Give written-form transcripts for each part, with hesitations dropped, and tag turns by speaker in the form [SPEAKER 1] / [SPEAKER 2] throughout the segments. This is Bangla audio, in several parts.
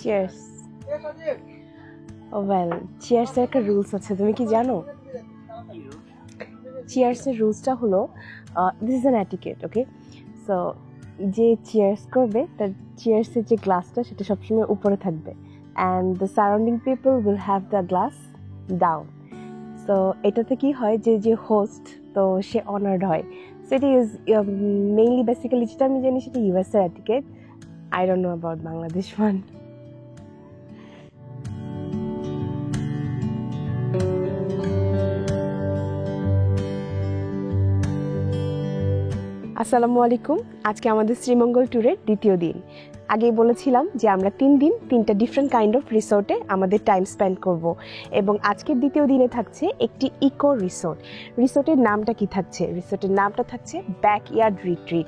[SPEAKER 1] চিয়ার্স। ওয়েল, চিয়ার্সের একটা রুলস আছে, তুমি কি জানো? চিয়ার্সের রুলসটা হলো, this is an etiquette, okay? So যে চিয়ার্স করবে তার চিয়ার্সের যে গ্লাসটা সেটা সবসময় উপরে থাকবে, and the surrounding people will have the glass down. So এটাতে কি হয়, যে যে হোস্ট, তো সে অনার্ড হয়। So it is mainly basically, যেটা আমি জানি সেটা ইউএসএর এটিকেট। I don't know about Bangladesh one. আসসালামু আলাইকুম। আজকে আমাদের শ্রীমঙ্গল ট্যুরের দ্বিতীয় দিন। আগেই বলেছিলাম যে আমরা 3 দিন 3টা ডিফারেন্ট কাইন্ড অফ রিসোর্টে আমাদের টাইম স্পেন্ড করব, এবং আজকের দ্বিতীয় দিনে থাকছে একটি ইকো রিসোর্ট। রিসোর্টের নামটা কি থাকছে? রিসোর্টের নামটা থাকছে ব্যাকইয়ার্ড রিট্রিট।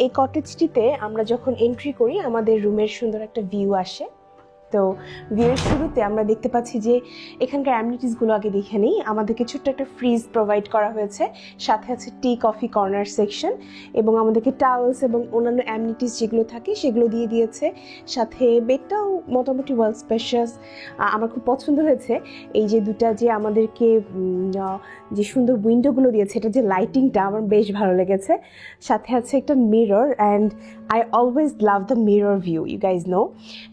[SPEAKER 1] এই কটেজটিতে আমরা যখন এন্ট্রি করি আমাদের রুমের সুন্দর একটা ভিউ আসে। তো ভিউয়ের শুরুতে আমরা দেখতে পাচ্ছি যে এখানকার অ্যামিনিটিসগুলো আগে দেখে নিই। আমাদেরকে ছোট্ট একটা ফ্রিজ প্রোভাইড করা হয়েছে, সাথে আছে টি কফি কর্নার সেকশন, এবং আমাদেরকে টাওয়েলস এবং অন্যান্য অ্যামিনিটিস যেগুলো থাকে সেগুলো দিয়ে দিয়েছে। সাথে বেডটাও মোটামুটি ওয়েল স্পেশাস। আমার খুব পছন্দ হয়েছে এই যে দুটা যে আমাদেরকে যে সুন্দর উইন্ডোগুলো দিয়েছে, এটা যে লাইটিংটা আমার বেশ ভালো লেগেছে। সাথে আছে একটা mirror, and I always love the mirror view, you guys know.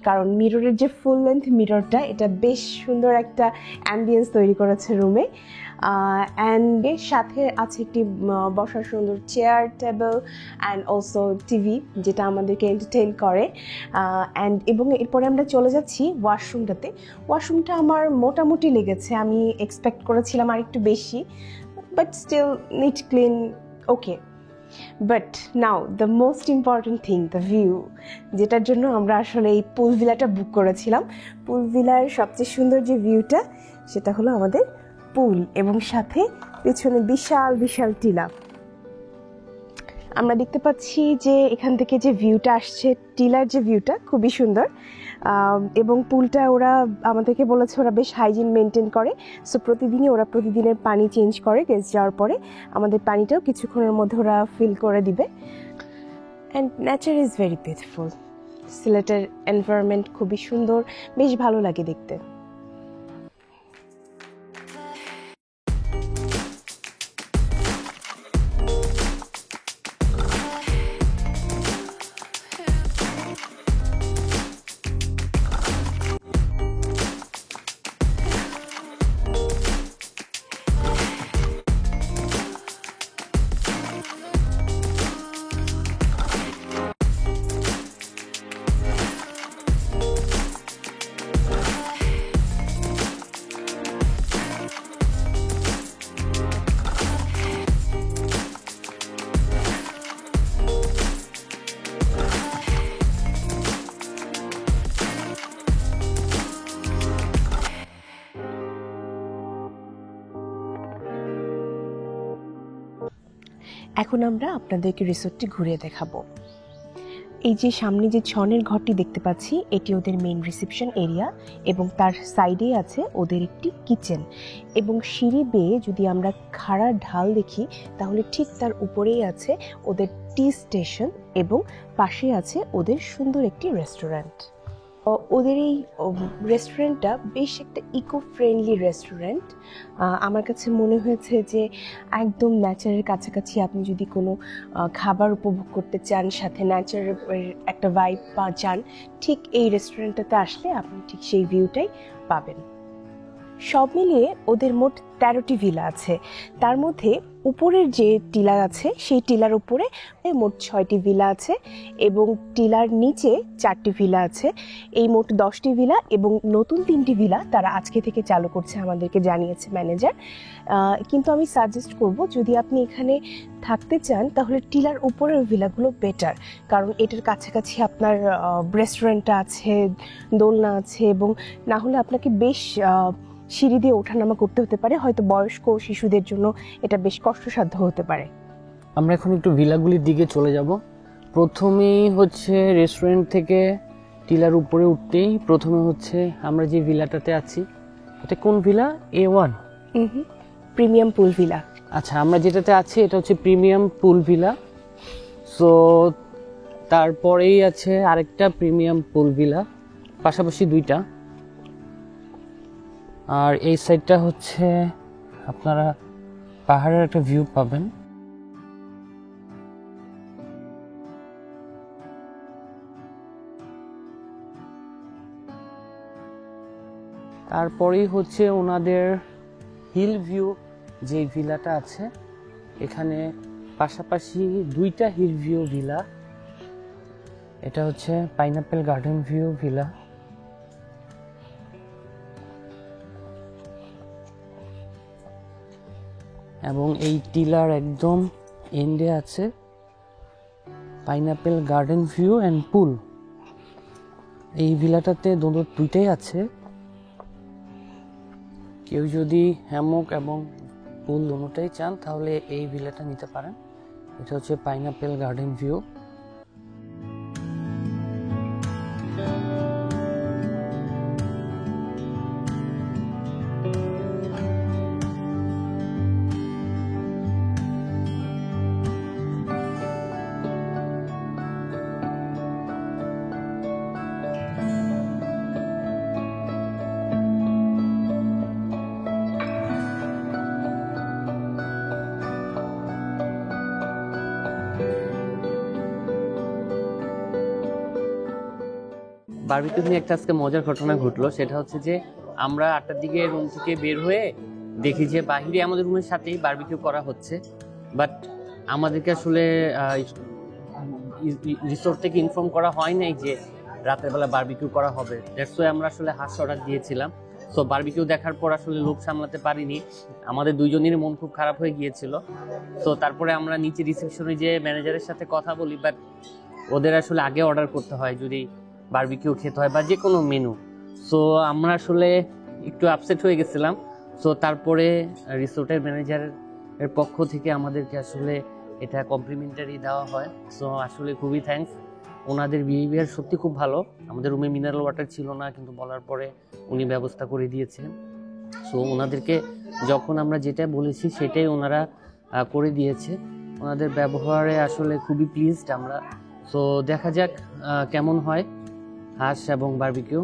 [SPEAKER 1] কারণ মিররের যে ফুল লেন্থ মিররটা, এটা বেশ সুন্দর একটা অ্যাম্বিয়েন্স তৈরি করেছে রুমে। অ্যান্ড এর সাথে আছে একটি বসার সুন্দর chair table and also TV, যেটা আমাদেরকে এন্টারটেইন করে। এবং এরপরে আমরা চলে যাচ্ছি ওয়াশরুমটাতে। ওয়াশরুমটা আমার মোটামুটি লেগেছে, আমি এক্সপেক্ট করেছিলাম আর একটু বেশি, but still neat clean, okay. But now the most important thing, the view, যেটার জন্য আমরা আসলে এই পুল ভিলাটা বুক করেছিলাম। পুল ভিলার সবচেয়ে সুন্দর যে ভিউটা, সেটা হলো আমাদের পুল, এবং সাথে পেছনে বিশাল বিশাল টিলা। আমরা দেখতে পাচ্ছি যে এখান থেকে যে ভিউটা আসছে, টিলার যে ভিউটা খুবই সুন্দর। এবং পুলটা ওরা আমাদেরকে বলেছে ওরা বেশ হাইজিন মেনটেন করে। সো প্রতিদিনই ওরা প্রতিদিনের পানি চেঞ্জ করে গেস্ট যাওয়ার পরে। আমাদের পানিটাও কিছুক্ষণের মধ্যে ওরা ফিল করে দিবে। And nature is very beautiful. সিলেটের এনভায়রনমেন্ট খুবই সুন্দর, বেশ ভালো লাগে দেখতে। এখন আমরা আপনাদেরকে রিসোর্টটি ঘুরিয়ে দেখাবো। এই যে সামনে যে ছনের ঘরটি দেখতে পাচ্ছি, এটি ওদের মেইন রিসেপশন এরিয়া, এবং তার সাইডে আছে ওদের একটি কিচেন। এবং সিঁড়ি বেয়ে যদি আমরা খাড়া ঢাল দেখি, তাহলে ঠিক তার উপরেই আছে ওদের টি স্টেশন, এবং পাশে আছে ওদের সুন্দর একটি রেস্টুরেন্ট। ওদের এই রেস্টুরেন্টটা বেশ একটা ইকো ফ্রেন্ডলি রেস্টুরেন্ট। আমার কাছে মনে হয়েছে যে একদম নেচারের কাছাকাছি আপনি যদি কোনো খাবার উপভোগ করতে চান, সাথে নেচারের একটা ভাইব চান, ঠিক এই রেস্টুরেন্টটাতে আসলে আপনি ঠিক সেই ভিউটাই পাবেন। সব মিলিয়ে ওদের মোট 13টি ভিলা আছে। তার মধ্যে উপরের যে টিলা আছে সেই টিলার উপরে মোট 6টি ভিলা আছে, এবং টিলার নিচে 4টি ভিলা আছে। এই মোট 10টি ভিলা, এবং নতুন 3টি ভিলা তারা আজকে থেকে চালু করছে, আমাদেরকে জানিয়েছে ম্যানেজার। কিন্তু আমি সাজেস্ট করব, যদি আপনি এখানে থাকতে চান তাহলে টিলার উপরের ভিলাগুলো বেটার, কারণ এটার কাছাকাছি আপনার রেস্টুরেন্টটা আছে, দোলনা আছে, এবং না হলে আপনাকে বেশ সিঁড়ি দিয়ে ওঠানামা করতে হতে পারে, হয়তো বয়স্ক শিশুদের জন্য এটা বেশ কষ্টসাধ্য হতে পারে।
[SPEAKER 2] আমরা এখন একটু ভিলাগুলির দিকে চলে যাব। প্রথমেই হচ্ছে রেস্টুরেন্ট থেকে টিলার উপরে উঠতেই প্রথমে হচ্ছে আমরা যে ভিলাটাতে আছি, এটা কোন ভিলা? A1
[SPEAKER 1] প্রিমিয়াম পুল ভিলা।
[SPEAKER 2] আচ্ছা, আমরা যেটাতে আছি এটা হচ্ছে প্রিমিয়াম পুল ভিলা। সো তারপরেই আছে আরেকটা প্রিমিয়াম পুল ভিলা, পাশাপাশি দুইটা। আর এই সাইডটা হচ্ছে আপনারা পাহাড়ের একটা ভিউ পাবেন। তারপরেই হচ্ছে ওনাদের হিল ভিউ যে ভিলাটা আছে, এখানে পাশাপাশি দুইটা হিল ভিউ ভিলা। এটা হচ্ছে পাইনাপেল গার্ডেন ভিউ ভিলা। এবং এই টিলার একদম এন্ডে আছে পাইনাপেল গার্ডেন ভিউ অ্যান্ড পুল। এই ভিলাটাতে দুইটাই আছে। কেউ যদি হ্যামক এবং পুল দুটোটাই চান তাহলে এই ভিলাটা নিতে পারেন। এটা হচ্ছে পাইনাপেল গার্ডেন ভিউ। বারবিকিউ নিয়ে একটা আজকে মজার ঘটনা ঘটলো। সেটা হচ্ছে যে আমরা 8টার দিকে রুম থেকে বের হয়ে দেখি যে বাহিরে আমাদের রুমের সাথেই বারবিকিউ করা হচ্ছে, বাট আমাদেরকে আসলে রিসোর্ট থেকে ইনফর্ম করা হয় নাই যে রাতের বেলা বারবিকিউ করা হবে। দ্যাটস ওয়াই আমরা আসলে হাঁস অর্ডার দিয়েছিলাম। সো বারবিকিউ দেখার পর আসলে লোভ সামলাতে পারিনি, আমাদের দুইজনেরই মন খুব খারাপ হয়ে গিয়েছিল। তো তারপরে আমরা নিচে রিসেপশনে যে ম্যানেজারের সাথে কথা বলি, বাট ওদের আসলে আগে অর্ডার করতে হয় যদি বারবিকিউ খেতে হয় বা যে কোনো মেনু। সো আমরা আসলে একটু আপসেট হয়ে গেছিলাম। সো তারপরে রিসোর্টের ম্যানেজারের পক্ষ থেকে আমাদেরকে আসলে এটা কমপ্লিমেন্টারি দেওয়া হয়। সো আসলে খুবই থ্যাঙ্কস, ওনাদের বিহেভিয়ার সত্যি খুব ভালো। আমাদের রুমে মিনারেল ওয়াটার ছিল না, কিন্তু বলার পরে উনি ব্যবস্থা করে দিয়েছেন। সো ওনাদেরকে যখন আমরা যেটা বলেছি সেটাই ওনারা করে দিয়েছে। ওনাদের ব্যবহারে আসলে খুবই প্লিজড আমরা। সো দেখা যাক কেমন হয় হাঁস এবং বারবিকিউ।